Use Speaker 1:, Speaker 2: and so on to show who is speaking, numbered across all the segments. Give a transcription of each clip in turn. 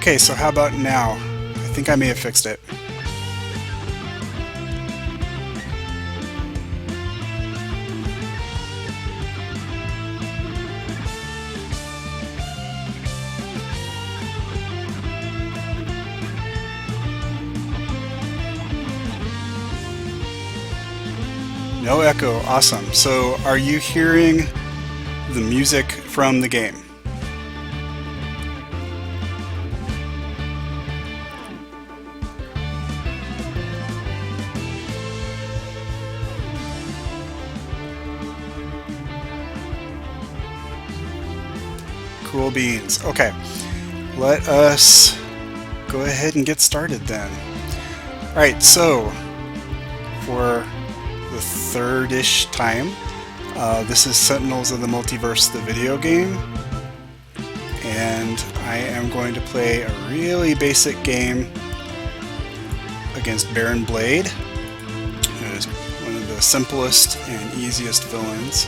Speaker 1: Okay, so how about now? I think I may have fixed it. No echo, awesome. So are you hearing the music from the game? Cool beans. Okay, let us go ahead and get started then. Alright, so for the third-ish time, this is Sentinels of the Multiverse, the video game, and I am going to play a really basic game against Baron Blade, who is one of the simplest and easiest villains.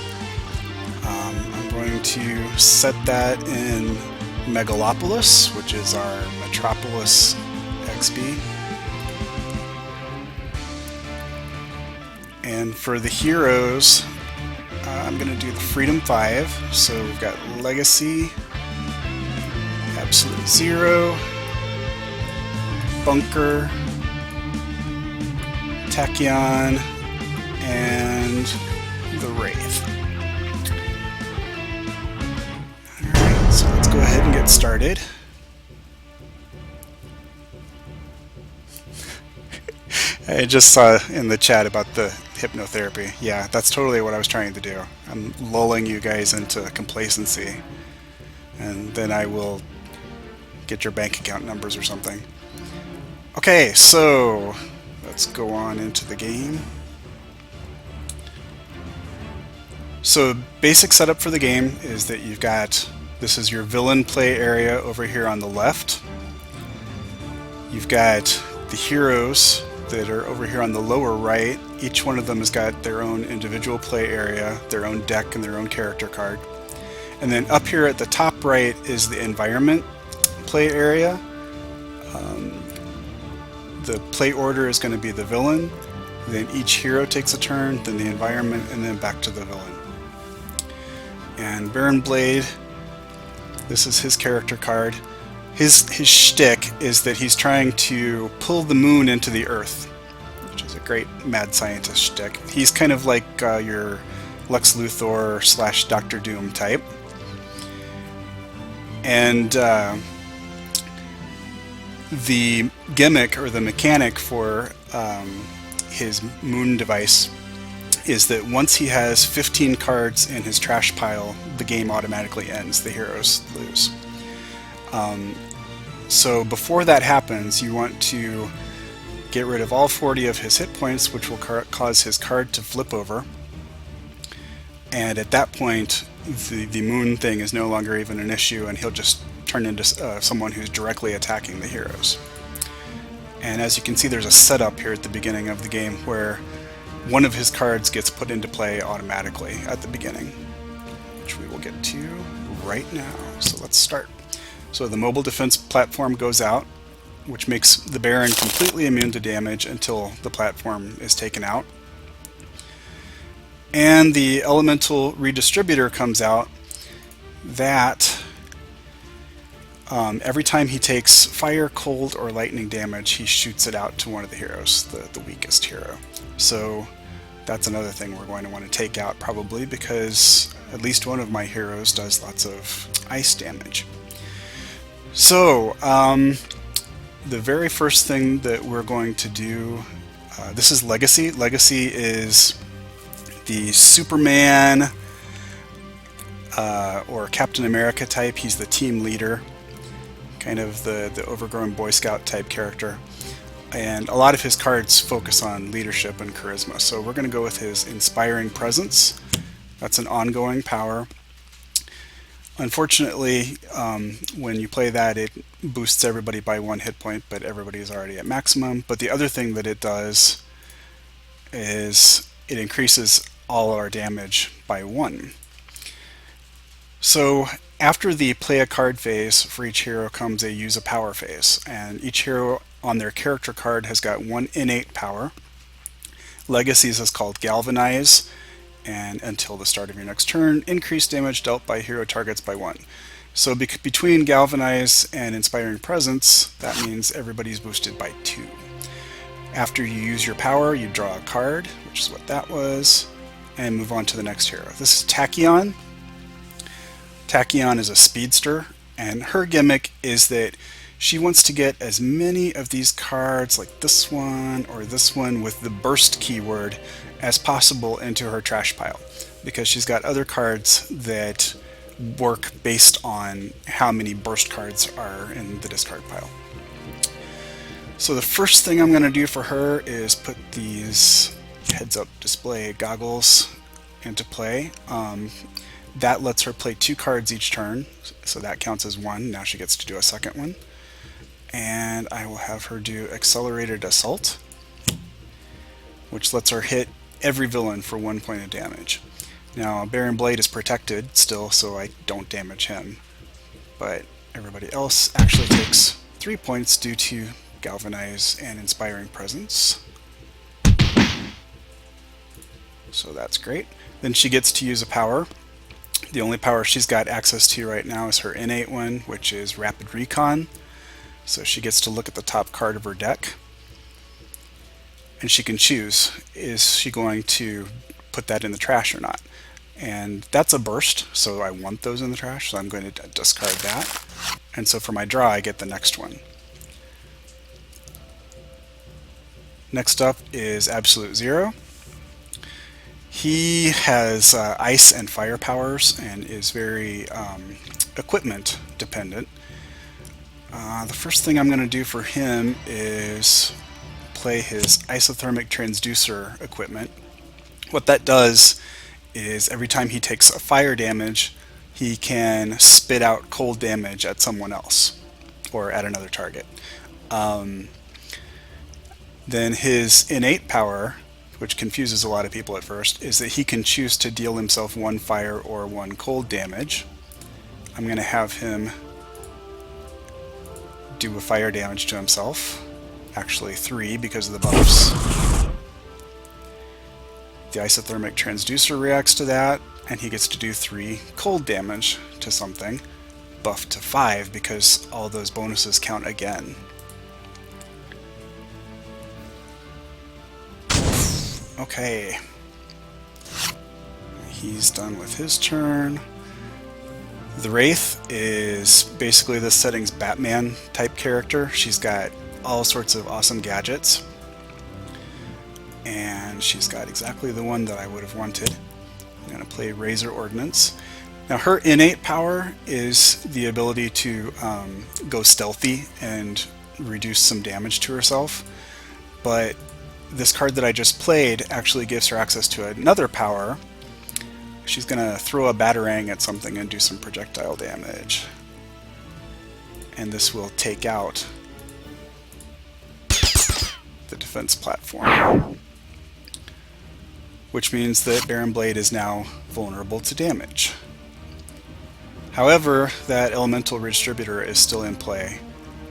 Speaker 1: I'm going to set that in Megalopolis, which is our Metropolis XP. And for the heroes, I'm going to do the Freedom 5. So we've got Legacy, Absolute Zero, Bunker, Tachyon, and the Wraith. Alright, so let's go ahead and get started. I just saw in the chat about the hypnotherapy. Yeah, that's totally what I was trying to do. I'm lulling you guys into complacency, and then I will get your bank account numbers or something. Okay, so let's go on into the game. So basic setup for the game is that you've got, this is your villain play area over here on the left. You've got the heroes that are over here on the lower right. Each one of them has got their own individual play area, their own deck, and their own character card. And then up here at the top right is the environment play area. The play order is going to be the villain, then each hero takes a turn, then the environment, and then back to the villain. And Baron Blade, this is his character card. His shtick is that he's trying to pull the moon into the Earth, which is a great mad scientist shtick. He's kind of like your Lex Luthor / Doctor Doom type. And the gimmick or the mechanic for his moon device is that once he has 15 cards in his trash pile, the game automatically ends. The heroes lose. So before that happens, you want to get rid of all 40 of his hit points, which will cause his card to flip over. And at that point, the moon thing is no longer even an issue, and he'll just turn into someone who's directly attacking the heroes. And as you can see, there's a setup here at the beginning of the game where one of his cards gets put into play automatically at the beginning, which we will get to right now. So let's start. So the mobile defense platform goes out, which makes the Baron completely immune to damage until the platform is taken out. And the elemental redistributor comes out. That every time he takes fire, cold, or lightning damage, he shoots it out to one of the heroes, the weakest hero. So that's another thing we're going to want to take out probably, because at least one of my heroes does lots of ice damage. So the very first thing that we're going to do, this is Legacy. Legacy is the Superman or Captain America type. He's the team leader, kind of the overgrown Boy Scout type character. And a lot of his cards focus on leadership and charisma. So we're going to go with his Inspiring Presence. That's an ongoing power. Unfortunately, when you play that, it boosts everybody by 1 hit point, but everybody is already at maximum. But the other thing that it does is it increases all our damage by 1. So after the play a card phase, for each hero comes a use a power phase, and each hero on their character card has got one innate power. Legacies is called Galvanize, and until the start of your next turn, increase damage dealt by hero targets by 1. So between Galvanize and Inspiring Presence, that means everybody's boosted by 2. After you use your power, you draw a card, which is what that was, and move on to the next hero. This is Tachyon. Tachyon is a speedster, and her gimmick is that she wants to get as many of these cards, like this one or this one with the burst keyword, as possible into her trash pile, because she's got other cards that work based on how many burst cards are in the discard pile. So the first thing I'm going to do for her is put these heads-up display goggles into play. That lets her play 2 cards each turn, so that counts as 1. Now she gets to do a second one. And I will have her do Accelerated Assault, which lets her hit every villain for 1 point of damage. Now, Baron Blade is protected still, so I don't damage him, but everybody else actually takes 3 points due to Galvanize and Inspiring Presence. So that's great. Then she gets to use a power. The only power she's got access to right now is her innate one, which is Rapid Recon. So she gets to look at the top card of her deck, and she can choose, is she going to put that in the trash or not? And that's a burst, so I want those in the trash, so I'm going to discard that. And so for my draw, I get the next one. Next up is Absolute Zero. He has ice and fire powers and is very equipment dependent. The first thing I'm going to do for him is play his Isothermic Transducer equipment. What that does is every time he takes a fire damage, he can spit out cold damage at someone else or at another target. Then his innate power, which confuses a lot of people at first, is that he can choose to deal himself 1 fire or 1 cold damage. I'm going to have him do a fire damage to himself. Actually 3 because of the buffs. The Isothermic Transducer reacts to that, and he gets to do 3 cold damage to something, buffed to 5 because all those bonuses count again. Okay. He's done with his turn. The Wraith is basically this setting's Batman type character. She's got all sorts of awesome gadgets, and she's got exactly the one that I would have wanted. I'm going to play Razor Ordnance. Now her innate power is the ability to go stealthy and reduce some damage to herself, but this card that I just played actually gives her access to another power. She's going to throw a Batarang at something and do some projectile damage. And this will take out the defense platform, which means that Baron Blade is now vulnerable to damage. However, that Elemental Redistributor is still in play,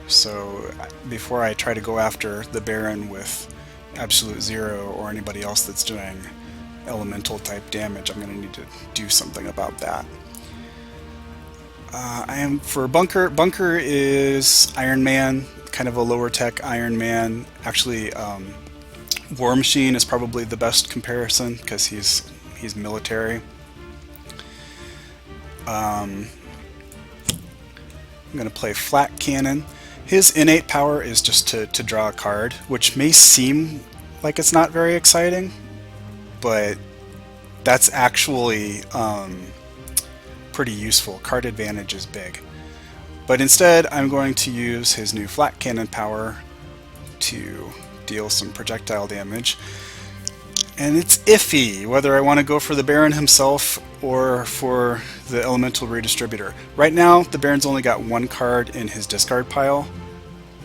Speaker 1: so before I try to go after the Baron with Absolute Zero or anybody else that's doing elemental type damage, I'm going to need to do something about that. I am for Bunker. Bunker is Iron Man, kind of a lower tech Iron Man. Actually, War Machine is probably the best comparison because he's military. I'm going to play Flak Cannon. His innate power is just to draw a card, which may seem like it's not very exciting, but that's actually pretty useful. Card advantage is big. But instead, I'm going to use his new Flak Cannon power to deal some projectile damage. And it's iffy whether I want to go for the Baron himself or for the Elemental Redistributor. Right now, the Baron's only got 1 card in his discard pile,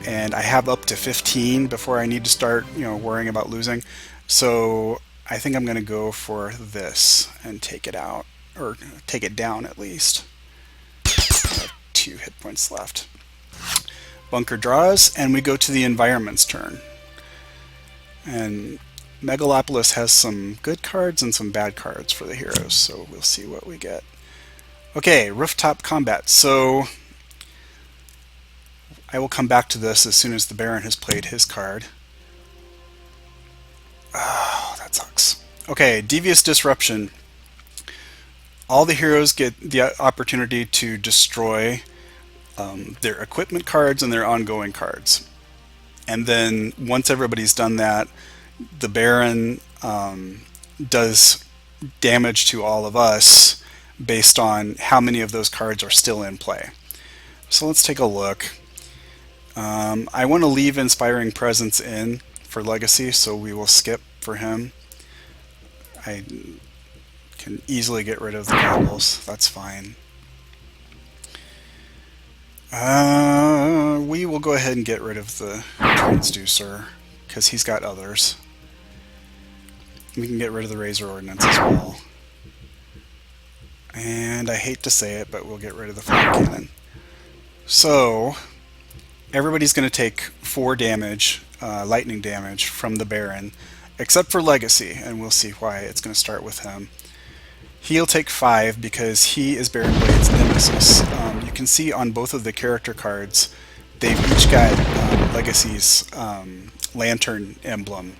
Speaker 1: and I have up to 15 before I need to start, worrying about losing. So I think I'm going to go for this and take it out, or take it down at least. 2 hit points left. Bunker draws, and we go to the environment's turn. And Megalopolis has some good cards and some bad cards for the heroes, so we'll see what we get. Okay, Rooftop Combat. So I will come back to this as soon as the Baron has played his card. Oh, that sucks. Okay, Devious Disruption. All the heroes get the opportunity to destroy their equipment cards and their ongoing cards. And then once everybody's done that, the Baron does damage to all of us based on how many of those cards are still in play. So let's take a look. I want to leave Inspiring Presence in for Legacy, so we will skip for him. I can easily get rid of the goggles, that's fine. We will go ahead and get rid of the Transducer, because he's got others. We can get rid of the Razor Ordnance as well. And I hate to say it, but we'll get rid of the Fire Cannon. So, everybody's going to take 4 damage, lightning damage, from the Baron, except for Legacy, and we'll see why. It's going to start with him. He'll take 5 because he is Baron Blade's nemesis. You can see on both of the character cards, they've each got Legacy's lantern emblem.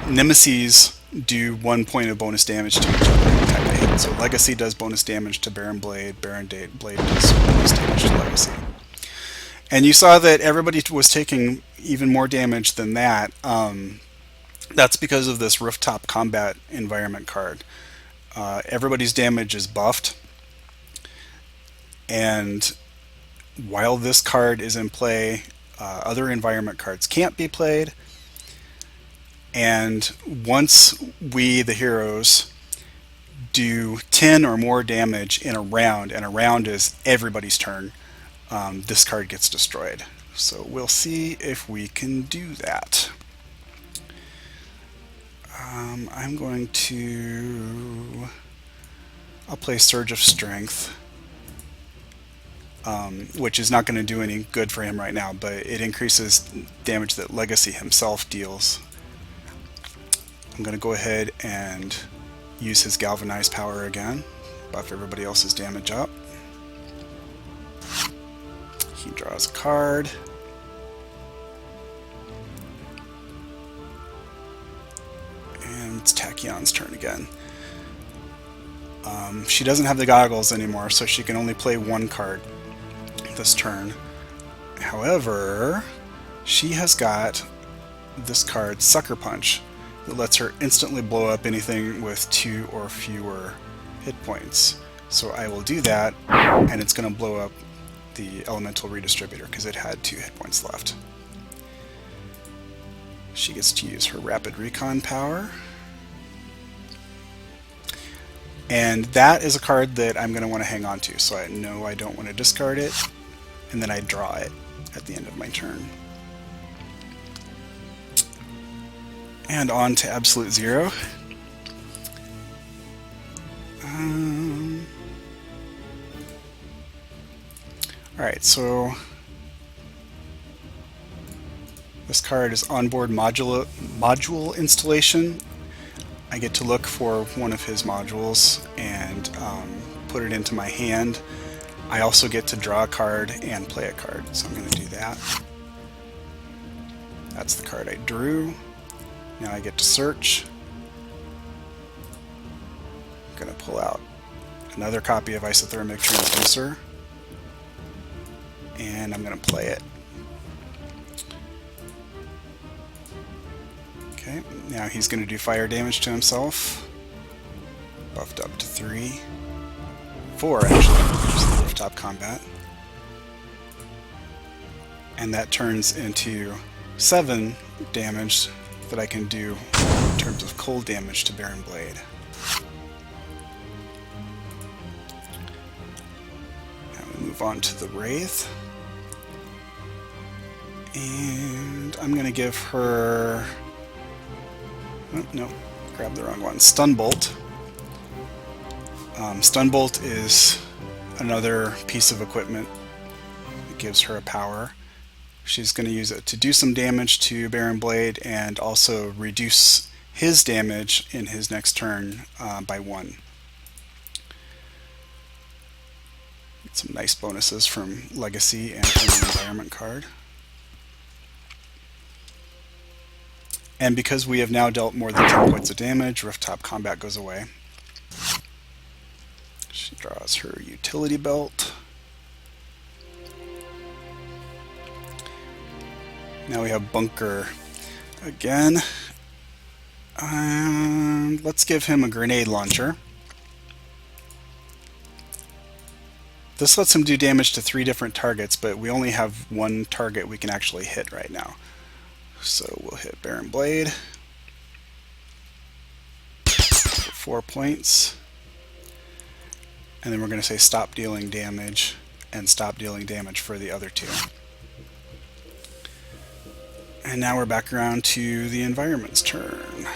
Speaker 1: Nemeses do 1 point of bonus damage to each other every time they hit. So Legacy does bonus damage to Baron Blade, Baron Blade does bonus damage to Legacy. And you saw that everybody was taking even more damage than that. That's because of this Rooftop Combat environment card. Everybody's damage is buffed, and while this card is in play, other environment cards can't be played. And once we, the heroes, do 10 or more damage in a round, and a round is everybody's turn, this card gets destroyed. So we'll see if we can do that. I'm going to... I'll play Surge of Strength, which is not going to do any good for him right now, but it increases damage that Legacy himself deals. I'm going to go ahead and use his Galvanized power again, buff everybody else's damage up. He draws a card. And it's Tachyon's turn again. She doesn't have the goggles anymore, so she can only play 1 card this turn. However, she has got this card, Sucker Punch, that lets her instantly blow up anything with 2 or fewer hit points. So I will do that, and it's going to blow up the Elemental Redistributor because it had 2 hit points left. She gets to use her Rapid Recon power. And that is a card that I'm going to want to hang on to, so I know I don't want to discard it, and then I draw it at the end of my turn. And on to Absolute Zero. Alright, so this card is Onboard Module Installation. I get to look for one of his modules and put it into my hand. I also get to draw a card and play a card, so I'm going to do that. That's the card I drew. Now I get to search. I'm going to pull out another copy of Isothermic Transducer, and I'm going to play it. Okay, now he's going to do fire damage to himself. Buffed up to 3. 4, actually, there's the Rooftop Combat. And that turns into 7 damage that I can do in terms of cold damage to Baron Blade. Now we move on to the Wraith. And I'm going to give her... Oh, no, grabbed the wrong one. Stun Bolt. Stun Bolt is another piece of equipment that gives her a power. She's going to use it to do some damage to Baron Blade and also reduce his damage in his next turn by 1. Get some nice bonuses from Legacy and from the Environment card. And because we have now dealt more than 10 points of damage, Rooftop Combat goes away. She draws her Utility Belt. Now we have Bunker again. Let's give him a grenade launcher. This lets him do damage to 3 different targets, but we only have 1 target we can actually hit right now. So we'll hit Baron Blade for 4 points. And then we're going to say stop dealing damage and stop dealing damage for the other 2. And now we're back around to the Environment's turn.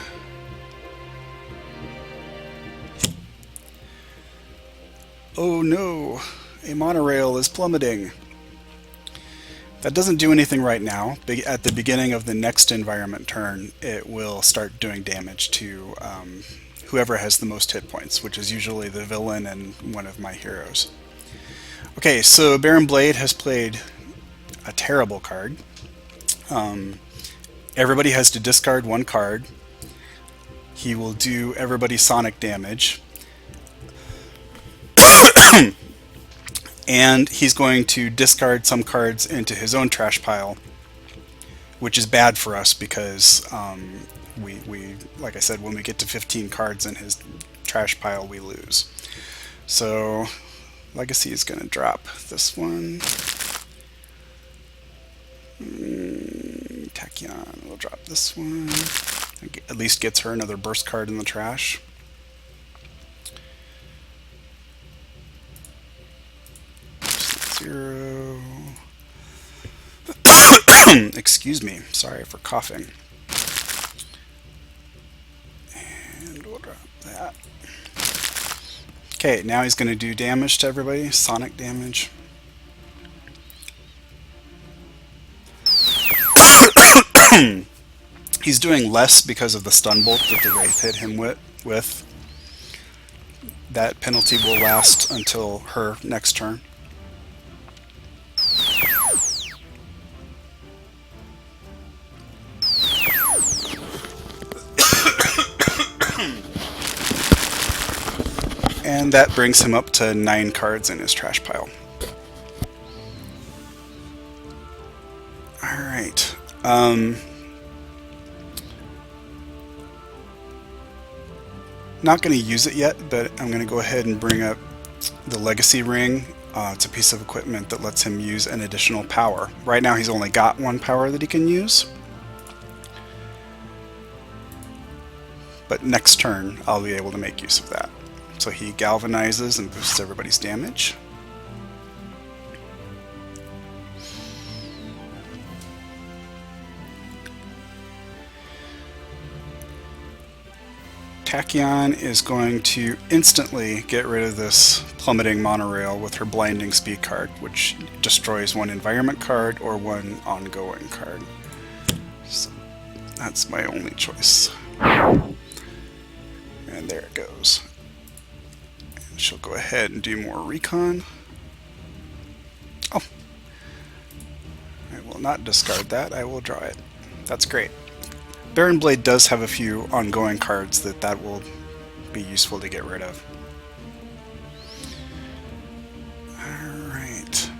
Speaker 1: Oh no, a monorail is plummeting. That doesn't do anything right now. At the beginning of the next Environment turn, it will start doing damage to whoever has the most hit points, which is usually the villain and one of my heroes. Okay, so Baron Blade has played a terrible card. Everybody has to discard 1 card. He will do everybody sonic damage. And he's going to discard some cards into his own trash pile, which is bad for us because we like I said, when we get to 15 cards in his trash pile, we lose. So Legacy is going to drop this one. Tachyon will drop this one. At least gets her another burst card in the trash. Zero. Excuse me. Sorry for coughing. And we'll drop that. Okay, now he's going to do damage to everybody. Sonic damage. He's doing less because of the stun bolt that the Wraith hit him with. That penalty will last until her next turn. And that brings him up to 9 cards in his trash pile. Alright. Not going to use it yet, but I'm going to go ahead and bring up the Legacy Ring. It's a piece of equipment that lets him use an additional power. Right now he's only got 1 power that he can use. But next turn I'll be able to make use of that. So he galvanizes and boosts everybody's damage. Tachyon is going to instantly get rid of this plummeting monorail with her blinding speed card, which destroys 1 environment card or 1 ongoing card. So that's my only choice. And there it goes. And she'll go ahead and do more recon. Oh, I will not discard that. I will draw it. That's great. Baron Blade does have a few ongoing cards that will be useful to get rid of. Alright.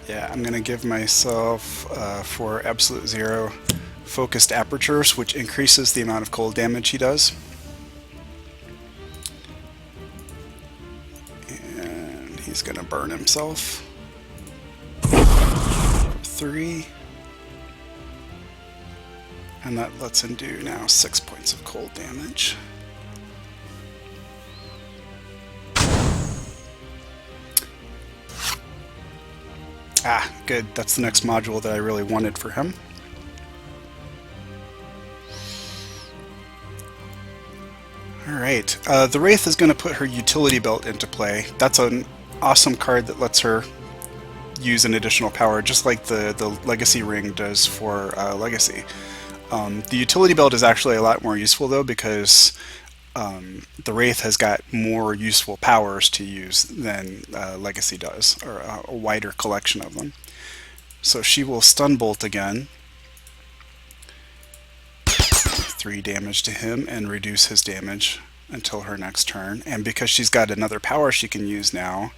Speaker 1: Yeah, I'm going to give myself, for Absolute Zero, Focused Apertures, which increases the amount of cold damage he does. And he's going to burn himself. 3, and that lets him do now 6 points of cold damage. Ah, good. That's the next module that I really wanted for him. Alright, the Wraith is going to put her utility belt into play. That's an awesome card that lets her use an additional power, just like the Legacy Ring does for Legacy. The utility belt is actually a lot more useful though, because the Wraith has got more useful powers to use than Legacy does, or a wider collection of them. So she will stun bolt again, 3 damage to him, and reduce his damage until her next turn. And because she's got another power she can use now,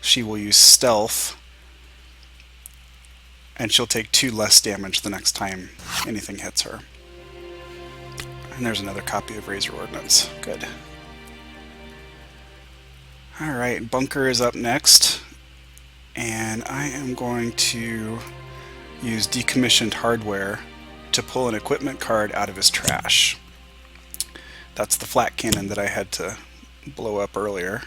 Speaker 1: she will use stealth, and she'll take 2 less damage the next time anything hits her. And there's another copy of Razor Ordnance. Good. Alright, Bunker is up next, and I am going to use Decommissioned Hardware to pull an equipment card out of his trash. That's the flak cannon that I had to blow up earlier,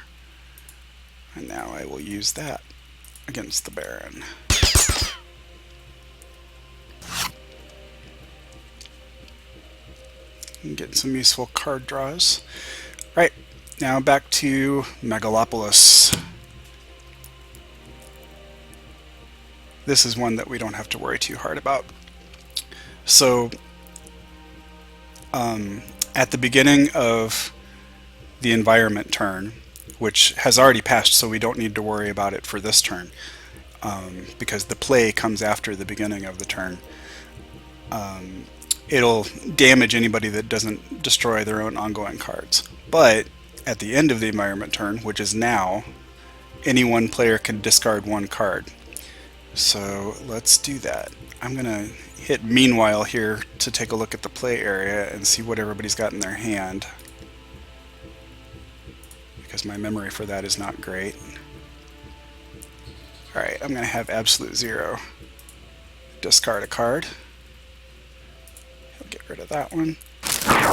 Speaker 1: and now I will use that against the Baron. And get some useful card draws. Right, now back to Megalopolis. This is one that we don't have to worry too hard about. So, at the beginning of the environment turn, which has already passed, so we don't need to worry about it for this turn, because the play comes after the beginning of the turn. It'll damage anybody that doesn't destroy their own ongoing cards. But at the end of the environment turn, which is now, any one player can discard 1 card. So let's do that. I'm going to hit Meanwhile here to take a look at the play area and see what everybody's got in their hand, because my memory for that is not great. Alright, I'm going to have Absolute Zero discard a card. He'll get rid of that one,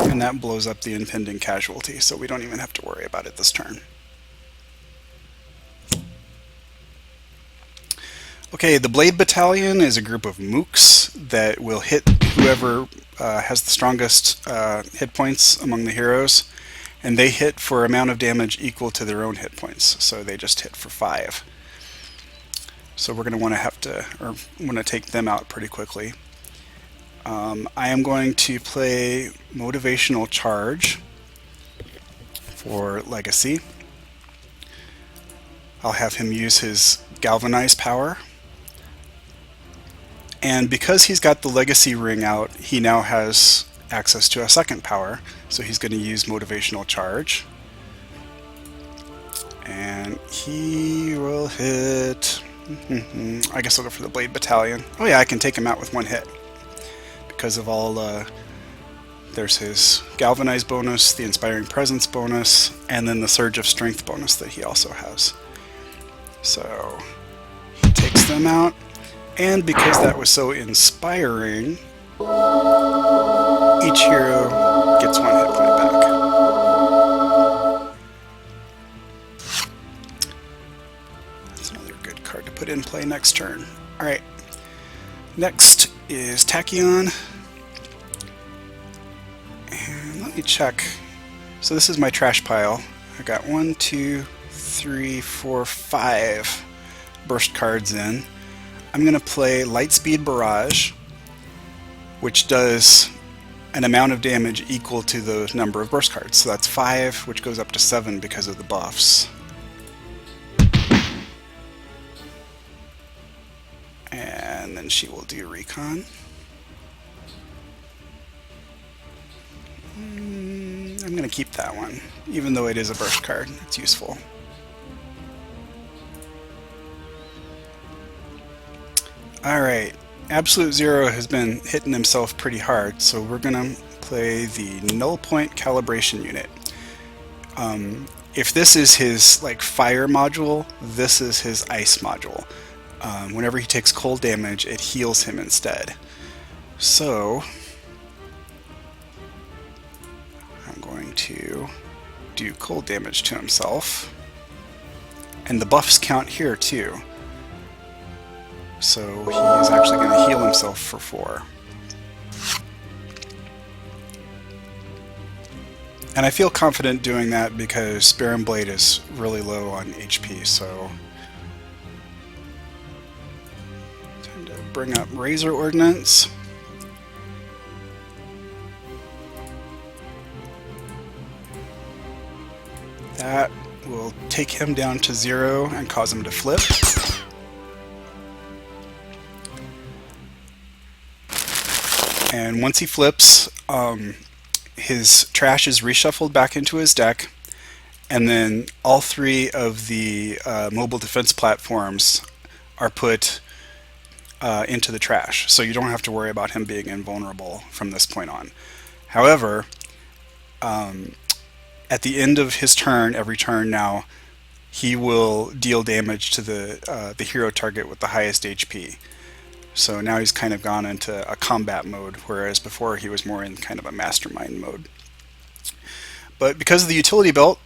Speaker 1: and that blows up the impending casualty, so we don't even have to worry about it this turn. Okay, the Blade Battalion is a group of mooks that will hit whoever has the strongest hit points among the heroes, and they hit for amount of damage equal to their own hit points, so they just hit for 5. So we're going to want to take them out pretty quickly. I am going to play Motivational Charge for Legacy. I'll have him use his Galvanize power. And because he's got the Legacy Ring out, he now has access to a second power, so he's going to use Motivational Charge. And he will hit... I guess I'll go for the Blade Battalion. Oh yeah, I can take him out with 1 hit. Because of all... there's his Galvanize bonus, the Inspiring Presence bonus, and then the Surge of Strength bonus that he also has. So he takes them out. And because that was so inspiring, each hero gets 1 hit point back. That's another good card to put in play next turn. Alright, next is Tachyon. And let me check. So this is my trash pile. I got 1, 2, 3, 4, 5 burst cards in. I'm going to play Lightspeed Barrage, which does an amount of damage equal to the number of burst cards. So that's 5, which goes up to 7 because of the buffs. And then she will do Recon. I'm going to keep that one, even though it is a burst card. It's useful. Alright, Absolute Zero has been hitting himself pretty hard, so we're going to play the Null Point Calibration Unit. If this is his fire module, this is his ice module. Whenever he takes cold damage, it heals him instead. So I'm going to do cold damage to himself. And the buffs count here too. So he is actually going to heal himself for 4. And I feel confident doing that because Spear and Blade is really low on HP, so... Time to bring up Razor Ordnance. That will take him down to 0 and cause him to flip. And once he flips, his trash is reshuffled back into his deck, and then all 3 of the mobile defense platforms are put into the trash, so you don't have to worry about him being invulnerable from this point on. However, at the end of his turn, every turn now, he will deal damage to the hero target with the highest HP. So now he's kind of gone into a combat mode, whereas before he was more in kind of a mastermind mode. But because of the utility belt,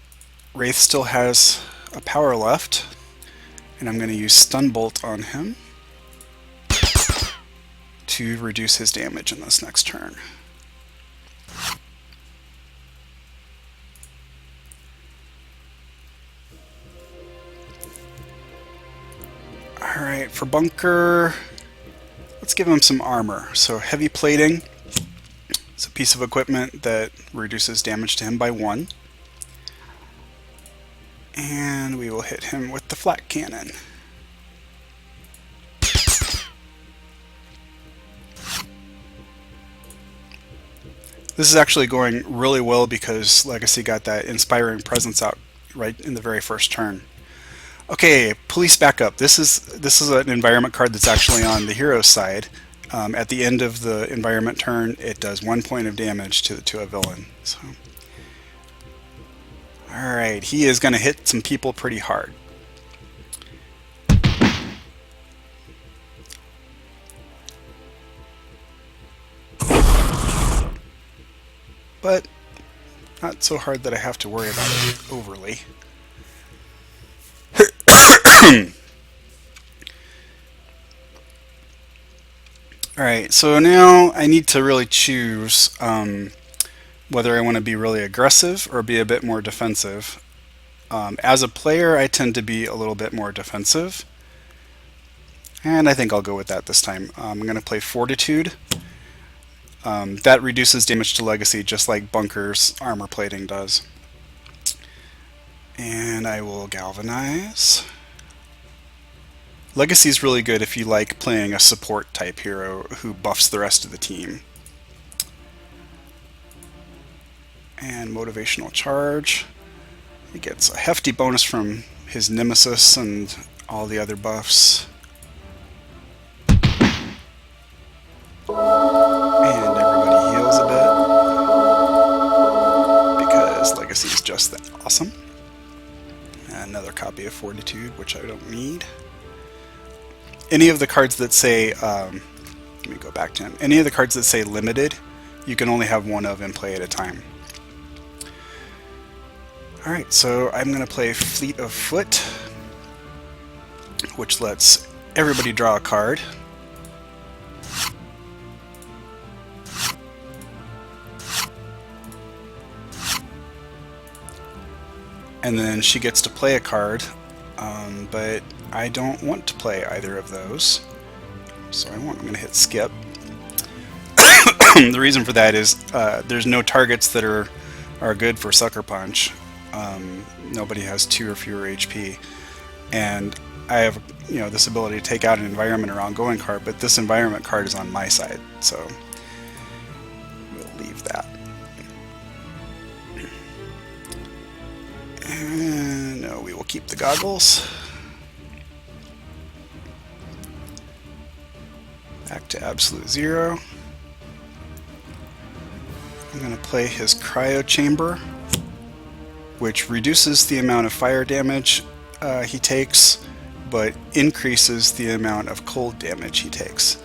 Speaker 1: Wraith still has a power left, and I'm going to use Stun Bolt on him to reduce his damage in this next turn. Alright, for Bunker, let's give him some armor. So heavy plating is a piece of equipment that reduces damage to him by 1. And we will hit him with the flak cannon. This is actually going really well because Legacy got that Inspiring Presence out right in the very first turn. Okay, Police Backup. This is an environment card that's actually on the hero's side. At the end of the environment turn, it does 1 point of damage to a villain. So, all right, he is going to hit some people pretty hard. But not so hard that I have to worry about it overly. Alright, so now I need to really choose whether I want to be really aggressive or be a bit more defensive. As a player, I tend to be a little bit more defensive, and I think I'll go with that this time. I'm going to play Fortitude. That reduces damage to Legacy just like Bunker's armor plating does. And I will Galvanize. Legacy is really good if you like playing a support type hero who buffs the rest of the team. And Motivational Charge. He gets a hefty bonus from his Nemesis and all the other buffs. And everybody heals a bit because Legacy is just that awesome. Another copy of Fortitude, which I don't need. Any of the cards that say, let me go back to him. Any of the cards that say limited, you can only have one of in play at a time. Alright, so I'm going to play Fleet of Foot, which lets everybody draw a card. And then she gets to play a card, but I don't want to play either of those, so I'm going to hit skip. The reason for that is there's no targets that are good for Sucker Punch. Nobody has 2 or fewer HP, and I have this ability to take out an environment or ongoing card, but this environment card is on my side, so we'll leave that. And no, we will keep the goggles. Back to absolute 0. I'm going to play his Cryo Chamber, which reduces the amount of fire damage he takes, but increases the amount of cold damage he takes.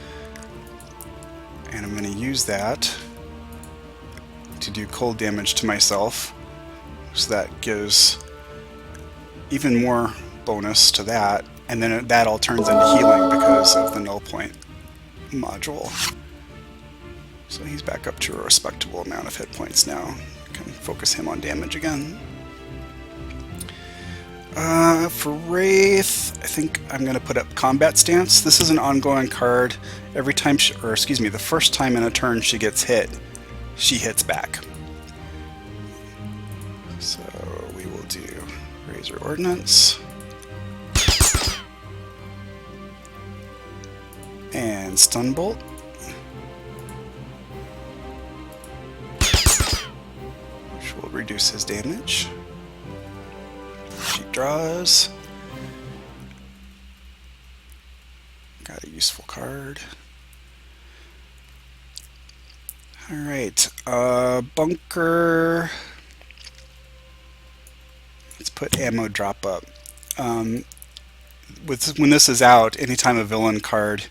Speaker 1: And I'm going to use that to do cold damage to myself, so that gives even more bonus to that, and then that all turns into healing because of the null point module. So he's back up to a respectable amount of hit points now. Can focus him on damage again. For Wraith, I think I'm going to put up Combat Stance. This is an ongoing card. Every time, the first time in a turn she gets hit, she hits back. So we will do Razor Ordnance. And Stun Bolt. Which will reduce his damage. She draws. Got a useful card. Alright, Bunker. Let's put Ammo Drop up. When this is out, anytime a villain card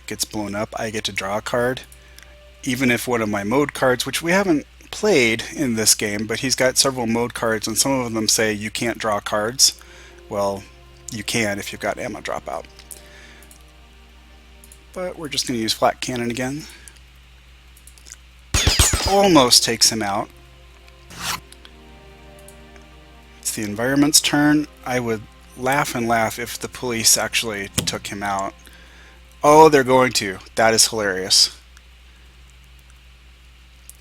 Speaker 1: gets blown up, I get to draw a card. Even if one of my mode cards, which we haven't played in this game, but he's got several mode cards, and some of them say you can't draw cards. Well, you can if you've got Ammo Drop out. But we're just going to use Flak Cannon again. Almost takes him out. It's the environment's turn. I would laugh and laugh if the police actually took him out. Oh, they're going to. That is hilarious.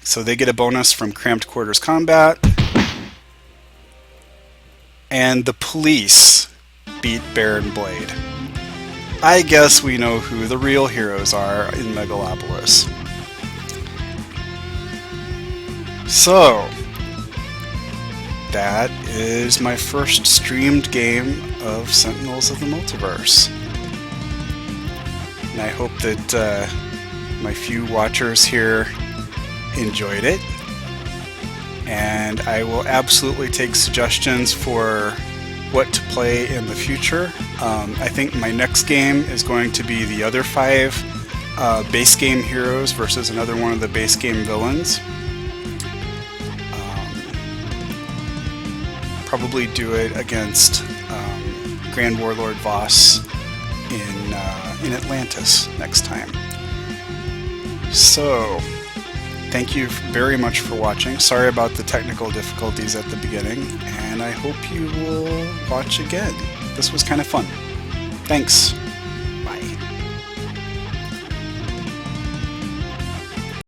Speaker 1: So they get a bonus from Cramped Quarters Combat. And the police beat Baron Blade. I guess we know who the real heroes are in Megalopolis. So, that is my first streamed game of Sentinels of the Multiverse. And I hope that my few watchers here enjoyed it. And I will absolutely take suggestions for what to play in the future. I think my next game is going to be the other 5 base game heroes versus another one of the base game villains. Probably do it against Grand Warlord Voss in Atlantis next time. So, thank you very much for watching. Sorry about the technical difficulties at the beginning, and I hope you will watch again. This was kind of fun. Thanks.